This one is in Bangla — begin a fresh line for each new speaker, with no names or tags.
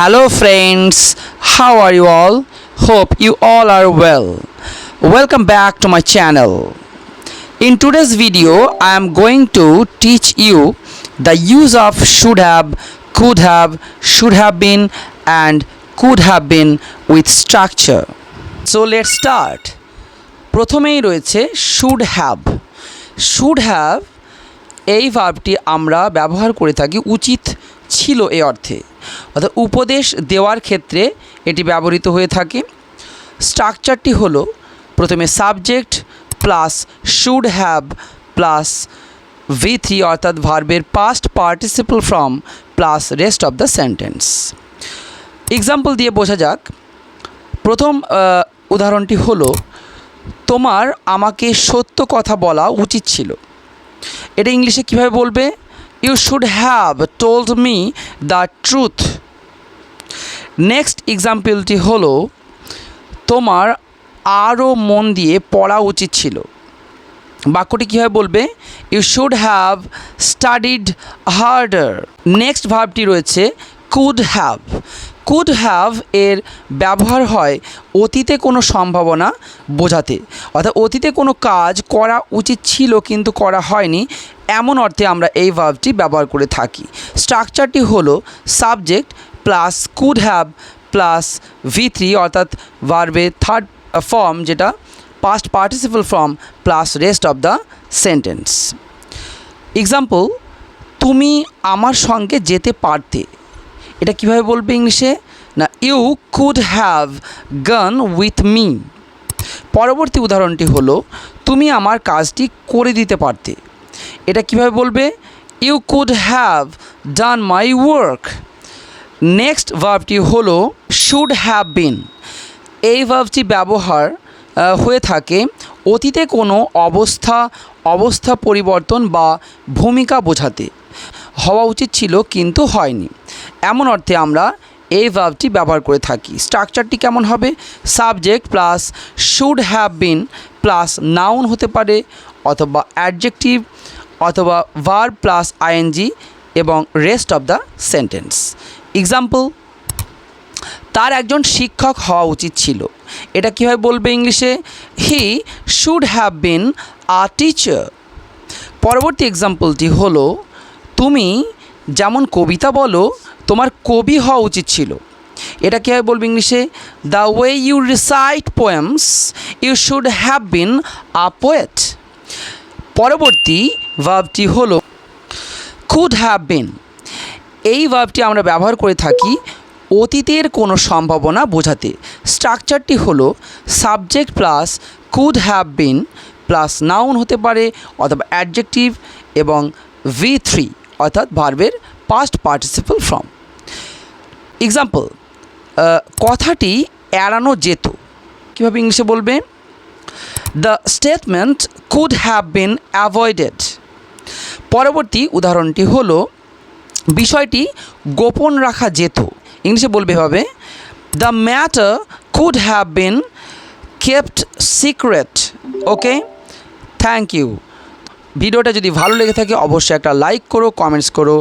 Hello friends, how are you all? Hope you all are well. Welcome back to my channel. In today's video, I am going to teach you the use of should have, should have been and could have been with structure. So let's start. প্রথমেই রয়েছে should have. Should have এই ভার্বটি আমরা ব্যবহার করে থাকি উচিত ছিল এই অর্থে, অর্থাৎ উপদেশ দেওয়ার ক্ষেত্রে এটি ব্যবহৃত হয়ে থাকে। স্ট্রাকচারটি হলো প্রথমে subject plus should have plus V3 অর্থাৎ ভার্বের past participle form plus rest of the sentence. Example দিয়ে বোঝা যাক। প্রথম উদাহরণটি হলো, তোমার আমাকে সত্য কথা বলা উচিত ছিল। এটা ইংলিশে কীভাবে বলবে? You should have told me the truth. Next এক্সাম্পলটি হলো, তোমার আরও মন দিয়ে পড়া উচিত ছিল। বাক্যটি কীভাবে বলবে? You should have studied harder. Next ভার্বটি রয়েছে could have. could have এর ব্যবহার হয় অতীতে কোনো সম্ভাবনা বোঝাতে, অর্থাৎ অতীতে কোনো কাজ করা উচিত ছিল কিন্তু করা হয়নি, এমন অর্থে আমরা এই ভার্বটি ব্যবহার করে থাকি। স্ট্রাকচারটি হলো subject plus could have plus V3 অর্থাৎ ভার্বের থার্ড ফর্ম যেটা past participle form plus rest of the sentence. Example, তুমি আমার সঙ্গে যেতে পারতে। এটা কীভাবে বলবে ইংলিশে? না, you could have gone with me. পরবর্তী উদাহরণটি হলো, তুমি আমার কাজটি করে দিতে পারতে। এটা কীভাবে বলবে? You could have done my work. Next ভার্বটি হলো শুড হ্যাভ বিন। এই ভার্বটি ব্যবহার হয়ে থাকে অতীতে কোনো অবস্থা পরিবর্তন বা ভূমিকা বোঝাতে, হওয়া উচিত ছিল কিন্তু হয়নি, এমন অর্থে আমরা এই ভার্বটি ব্যবহার করে থাকি। স্ট্রাকচারটি কেমন হবে? Subject plus should have been plus noun হতে পারে অথবা অ্যাডজেক্টিভ অথবা ভার্ব প্লাস আইএনজি এবং rest of the sentence. Example, তার একজন শিক্ষক হওয়া উচিত ছিল। এটা কীভাবে বলবে ইংলিশে? He should have been a teacher. পরবর্তী এক্সাম্পলটি হলো, তুমি যেমন কবিতা বলো তোমার কবি হওয়া উচিত ছিল। এটা কীভাবে বলবে ইংলিশে? The way you recite poems you should have been a poet. পরবর্তী ভার্বটি হলো কুড হ্যাভ বিন। এই ভার্বটি আমরা ব্যবহার করে থাকি অতীতের কোনো সম্ভাবনা বোঝাতে। স্ট্রাকচারটি হলো subject plus could have been plus noun হতে পারে অথবা অ্যাডজেক্টিভ এবং V3 অর্থাৎ ভার্বের পাস্ট পার্টিসিপল ফর্ম। এক্সাম্পল, কথাটি এড়ানো যেত। কীভাবে ইংলিশে বলবে? The statement could have bin avoided. পরবর্তী উদাহরণটি হলো, বিষয়টি গোপন রাখা যেত। ইংলিশে বলবে হবে the matter could have been kept secret. Okay, thank you. ভিডিওটা যদি ভালো লেগে থাকে অবশ্যই একটা লাইক করো, কমেন্টস করো।